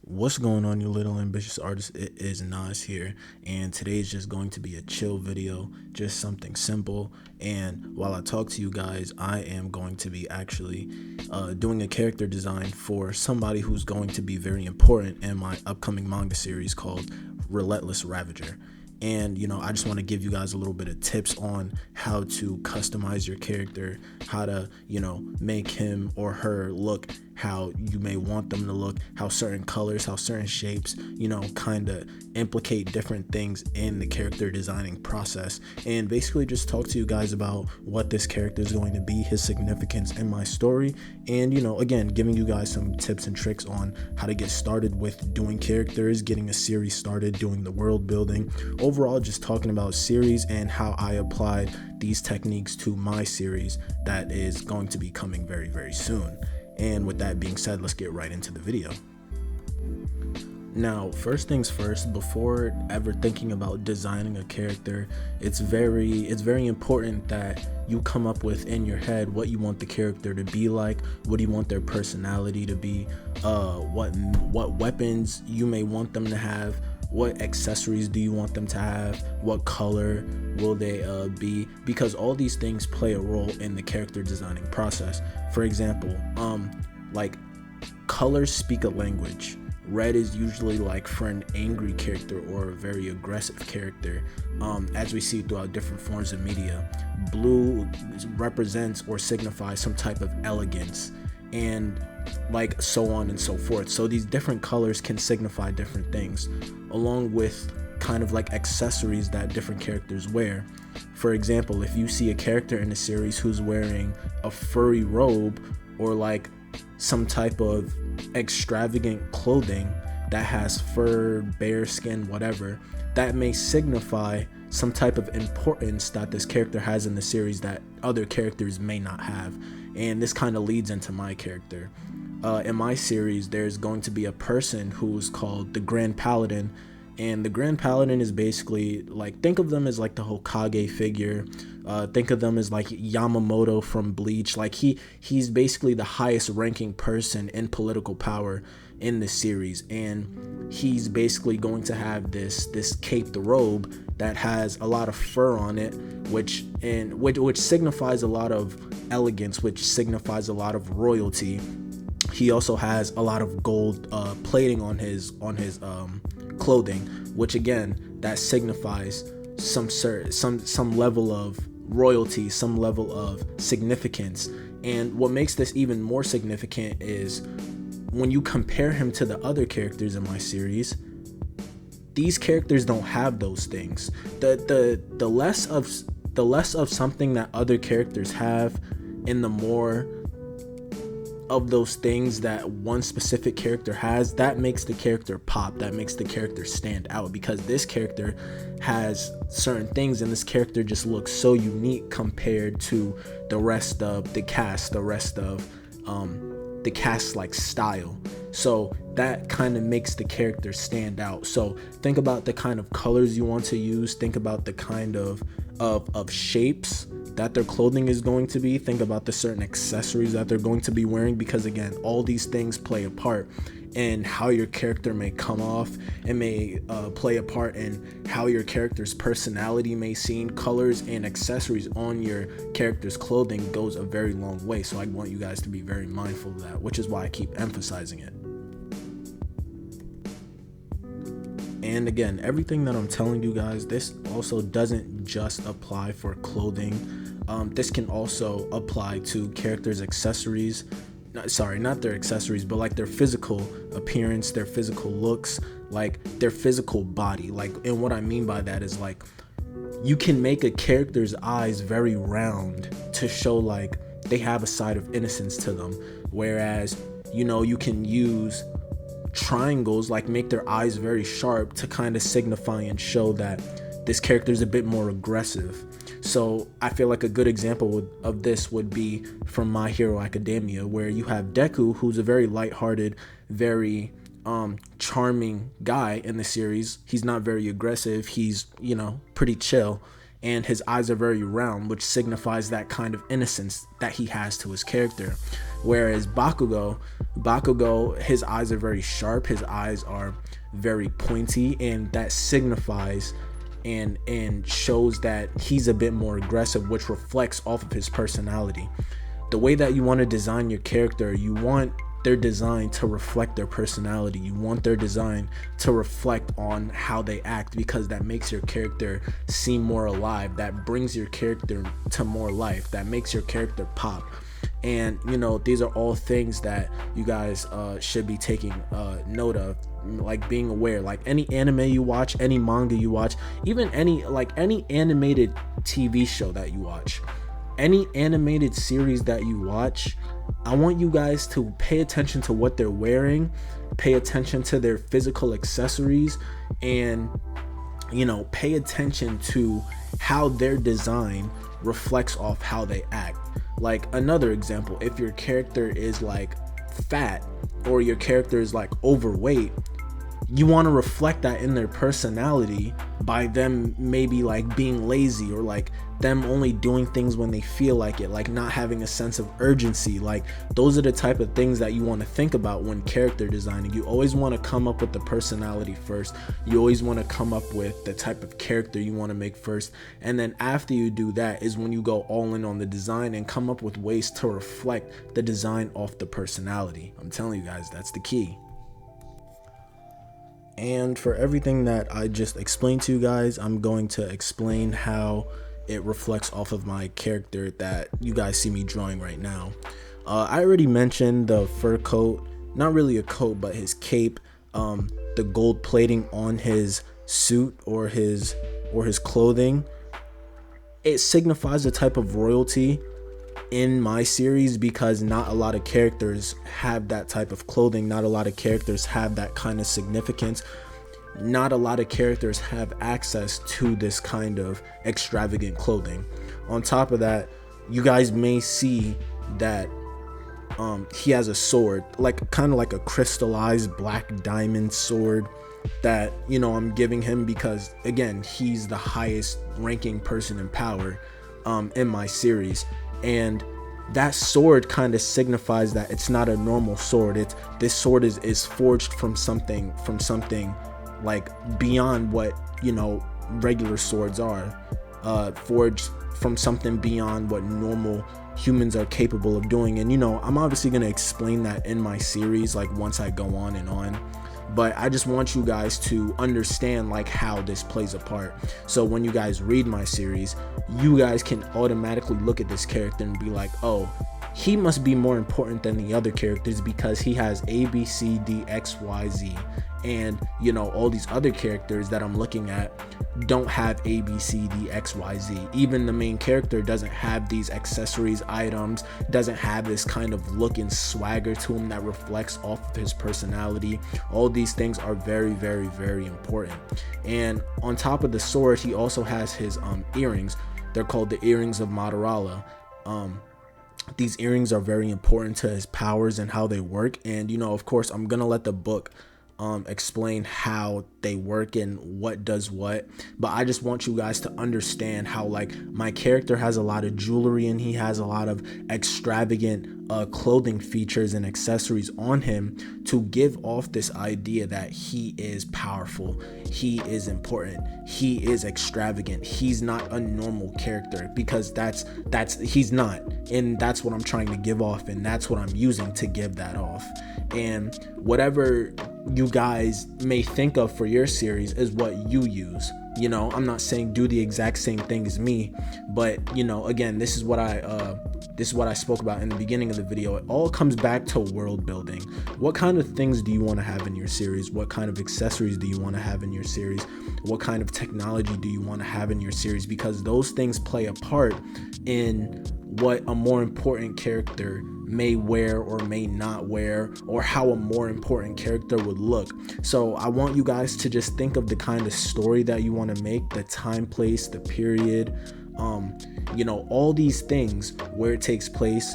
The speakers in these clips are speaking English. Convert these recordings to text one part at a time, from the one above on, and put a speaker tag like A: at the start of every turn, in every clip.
A: What's going on, you little ambitious artists? It is Nas here, and today is just going to be a chill video, just something simple. And while I talk to you guys, I am going to be actually doing a character design for somebody who's going to be very important in my upcoming manga series called Relentless Ravager. And I just want to give you guys a little bit of tips on how to customize your character, how to make him or her look how you may want them to look, how certain colors, how certain shapes kind of implicate different things in the character designing process. And basically just talk to you guys about what this character is going to be, his significance in my story, and again, giving you guys some tips and tricks on how to get started with doing characters, getting a series started, doing the world building, overall just talking about series and how I applied these techniques to my series that is going to be coming very, very soon. And with that being said, let's get right into the video. Now, first things first, before ever thinking about designing a character, it's very important that you come up with in your head what you want the character to be like, what do you want their personality to be, what weapons you may want them to have, what accessories do you want them to have, what color will they be, because all these things play a role in the character designing process. For example, like colors speak a language. Red is usually like for an angry character or a very aggressive character, as we see throughout different forms of media. Blue represents or signifies some type of elegance, and like so on and so forth. So these different colors can signify different things, along with kind of like accessories that different characters wear. For example, if you see a character in the series who's wearing a furry robe or like some type of extravagant clothing that has fur, bear skin, whatever, that may signify some type of importance that this character has in the series that other characters may not have. And this kind of leads into my character. In my series, there's going to be a person who's called the Grand Paladin, and the Grand Paladin is basically like, think of them as like the Hokage figure. Think of them as like Yamamoto from Bleach. Like he's basically the highest ranking person in political power in the series, and he's basically going to have this cape, the robe, that has a lot of fur on it, which signifies a lot of elegance, which signifies a lot of royalty. He also has a lot of gold plating on his clothing, which again, that signifies some level of royalty, some level of significance. And what makes this even more significant is when you compare him to the other characters in my series, these characters don't have those things. The less of something that other characters have, and the more of those things that one specific character has, that makes the character pop, that makes the character stand out, because this character has certain things and this character just looks so unique compared to the rest of the cast, the cast like style. So that kind of makes the character stand out. So think about the kind of colors you want to use, think about the kind of shapes that their clothing is going to be, think about the certain accessories that they're going to be wearing, because again, all these things play a part in how your character may come off, and may play a part in how your character's personality may seem. Colors and accessories on your character's clothing goes a very long way, so I want you guys to be very mindful of that, which is why I keep emphasizing it. And again, everything that I'm telling you guys, this also doesn't just apply for clothing. This can also apply to characters' accessories. Not their accessories, but like their physical appearance, their physical looks, like their physical body. And what I mean by that is, like, you can make a character's eyes very round to show like they have a side of innocence to them, whereas you can use triangles, like make their eyes very sharp to kind of signify and show that this character is a bit more aggressive. So I feel like a good example of this would be from My Hero Academia, where you have Deku, who's a very lighthearted, very charming guy in the series. He's not very aggressive, he's pretty chill, and his eyes are very round, which signifies that kind of innocence that he has to his character. Whereas Bakugo, Bakugo, his eyes are very sharp, his eyes are very pointy, and that signifies and shows that he's a bit more aggressive, which reflects off of his personality. The way that you want to design your character, you want their design to reflect their personality. You want their design to reflect on how they act, because that makes your character seem more alive. That brings your character to more life. That makes your character pop. And you know, these are all things that you guys should be taking note of, like being aware. Like any anime you watch, any manga you watch, even any animated TV show that you watch, any animated series that you watch, I want you guys to pay attention to what they're wearing, pay attention to their physical accessories, and you know, pay attention to how their design reflects off how they act. Like another example, if your character is like fat or your character is like overweight, you want to reflect that in their personality by them maybe like being lazy, or like them only doing things when they feel like it, like not having a sense of urgency. Like those are the type of things that you want to think about when character designing. You always want to come up with the personality first. You always want to come up with the type of character you want to make first, and then after you do that is when you go all in on the design and come up with ways to reflect the design off the personality. I'm telling you guys, that's the key. And for everything that I just explained to you guys, I'm going to explain how it reflects off of my character that you guys see me drawing right now. I already mentioned the fur coat, not really a coat, but his cape, the gold plating on his suit or his clothing. It signifies a type of royalty in my series, because not a lot of characters have that type of clothing. Not a lot of characters have that kind of significance. Not a lot of characters have access to this kind of extravagant clothing. On top of that, you guys may see that he has a sword, like kind of like a crystallized black diamond sword that, you know, I'm giving him because again, he's the highest ranking person in power in my series. And that sword kind of signifies that it's not a normal sword. This sword is forged from something like beyond what, you know, regular swords are, forged from something beyond what normal humans are capable of doing. And you know, I'm obviously going to explain that in my series, like once I go on and on, but I just want you guys to understand like how this plays a part. So when you guys read my series, you guys can automatically look at this character and be like, oh, he must be more important than the other characters because he has A, B, C, D, X, Y, Z. And you know, all these other characters that I'm looking at don't have A, B, C, D, X, Y, Z. Even the main character doesn't have these accessories, items, doesn't have this kind of look and swagger to him that reflects off of his personality. All these things are very, very, very important. And on top of the sword, he also has his earrings. They're called the earrings of Madarala. These earrings are very important to his powers and how they work. And you know, of course, I'm gonna let the book explain how they work and what does what, but I just want you guys to understand how like my character has a lot of jewelry and he has a lot of extravagant clothing features and accessories on him to give off this idea that he is powerful, he is important, he is extravagant, he's not a normal character, because that's he's not, and that's what I'm trying to give off, and that's what I'm using to give that off. And whatever you guys may think of for your series is what you use. You know, I'm not saying do the exact same thing as me, but you know, again, this is what I spoke about in the beginning of the video. It all comes back to world building. What kind of things do you want to have in your series? What kind of accessories do you want to have in your series? What kind of technology do you want to have in your series? Because those things play a part in what a more important character may wear or may not wear, or how a more important character would look. So I want you guys to just think of the kind of story that you want to make, the time, place, the period, you know, all these things, where it takes place,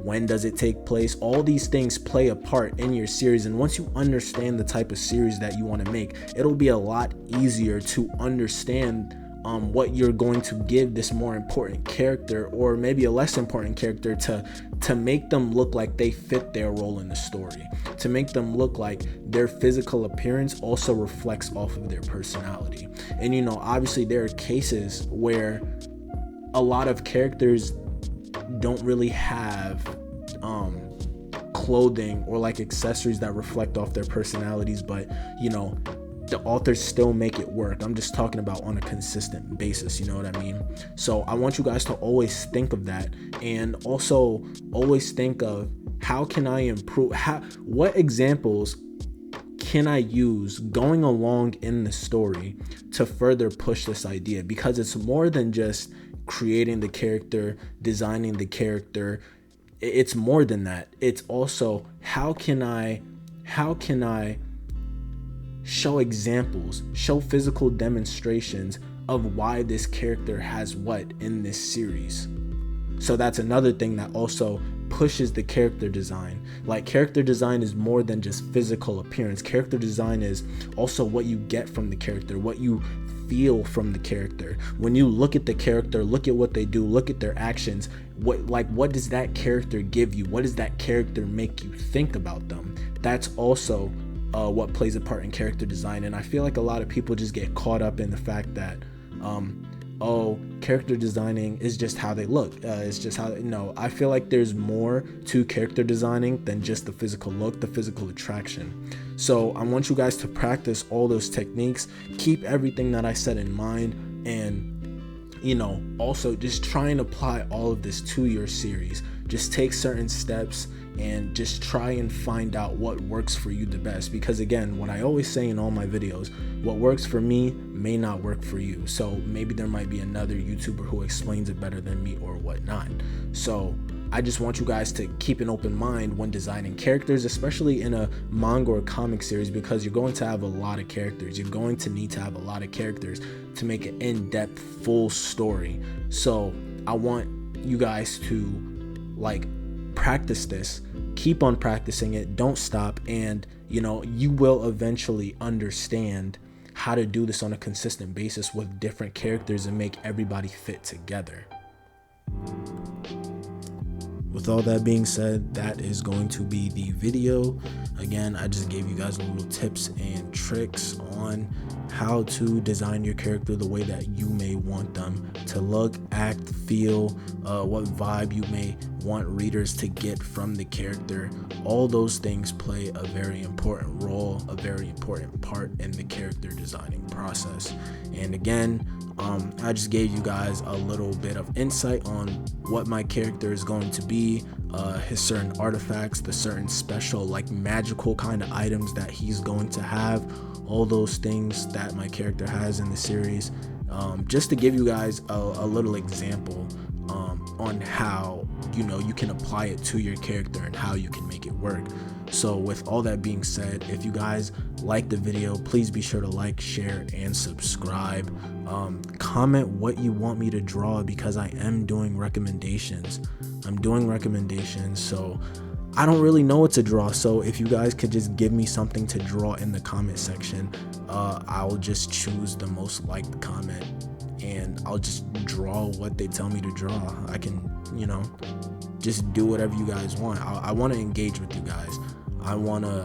A: when does it take place, all these things play a part in your series. And once you understand the type of series that you want to make, it'll be a lot easier to understand what you're going to give this more important character, or maybe a less important character, to make them look like they fit their role in the story, to make them look like their physical appearance also reflects off of their personality. And obviously there are cases where a lot of characters don't really have clothing or like accessories that reflect off their personalities, but the authors still make it work. I'm just talking about on a consistent basis, you know what I mean? So I want you guys to always think of that, and also always think of, how can I improve? What examples can I use going along in the story to further push this idea? Because it's more than just creating the character, designing the character. It's more than that. It's also, how can I show examples, show physical demonstrations of why this character has what in this series. So that's another thing that also pushes the character design. Like, character design is more than just physical appearance. Character design is also what you get from the character, what you feel from the character. When you look at the character, look at what they do, look at their actions, what does that character give you? What does that character make you think about them? That's also what plays a part in character design. And I feel like a lot of people just get caught up in the fact that character designing is just how they look, it's just how. No, I feel like there's more to character designing than just the physical look, the physical attraction. So I want you guys to practice all those techniques, keep everything that I said in mind, and also just try and apply all of this to your series. Just take certain steps and just try and find out what works for you the best, because again, what I always say in all my videos, what works for me may not work for you. So maybe there might be another YouTuber who explains it better than me or whatnot. So I just want you guys to keep an open mind when designing characters, especially in a manga or comic series, because you're going to have a lot of characters. You're going to need to have a lot of characters to make an in-depth full story. So I want you guys to practice this, keep on practicing it, don't stop, and you will eventually understand how to do this on a consistent basis with different characters and make everybody fit together. With all that being said, that is going to be the video. Again, I just gave you guys little tips and tricks on how to design your character the way that you may want them to look, act, feel, what vibe you may want readers to get from the character. All those things play a very important role, a very important part in the character designing process. And again, I just gave you guys a little bit of insight on what my character is going to be, his certain artifacts, the certain special magical kind of items that he's going to have, all those things that my character has in the series, just to give you guys a little example on how you can apply it to your character and how you can make it work. So with all that being said, if you guys like the video, please be sure to like, share, and subscribe. Comment what you want me to draw, because I am doing recommendations. So I don't really know what to draw. So if you guys could just give me something to draw in the comment section, I'll just choose the most liked comment and I'll just draw what they tell me to draw. I can, just do whatever you guys want. I want to engage with you guys. I want to,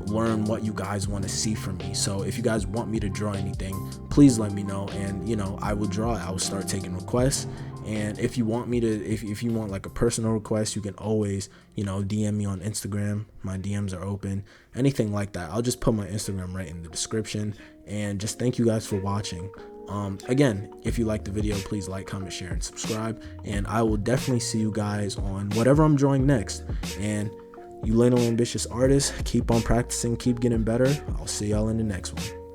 A: learn what you guys want to see from me. So if you guys want me to draw anything, please let me know, and I will draw it. I will start taking requests. And if you want me to, if you want a personal request, you can always DM me on Instagram. My DMs are open, anything like that. I'll just put my Instagram right in the description. And just thank you guys for watching. Again, if you like the video, please like, comment, share, and subscribe, and I will definitely see you guys on whatever I'm drawing next. And you little ambitious artists, keep on practicing, keep getting better. I'll see y'all in the next one.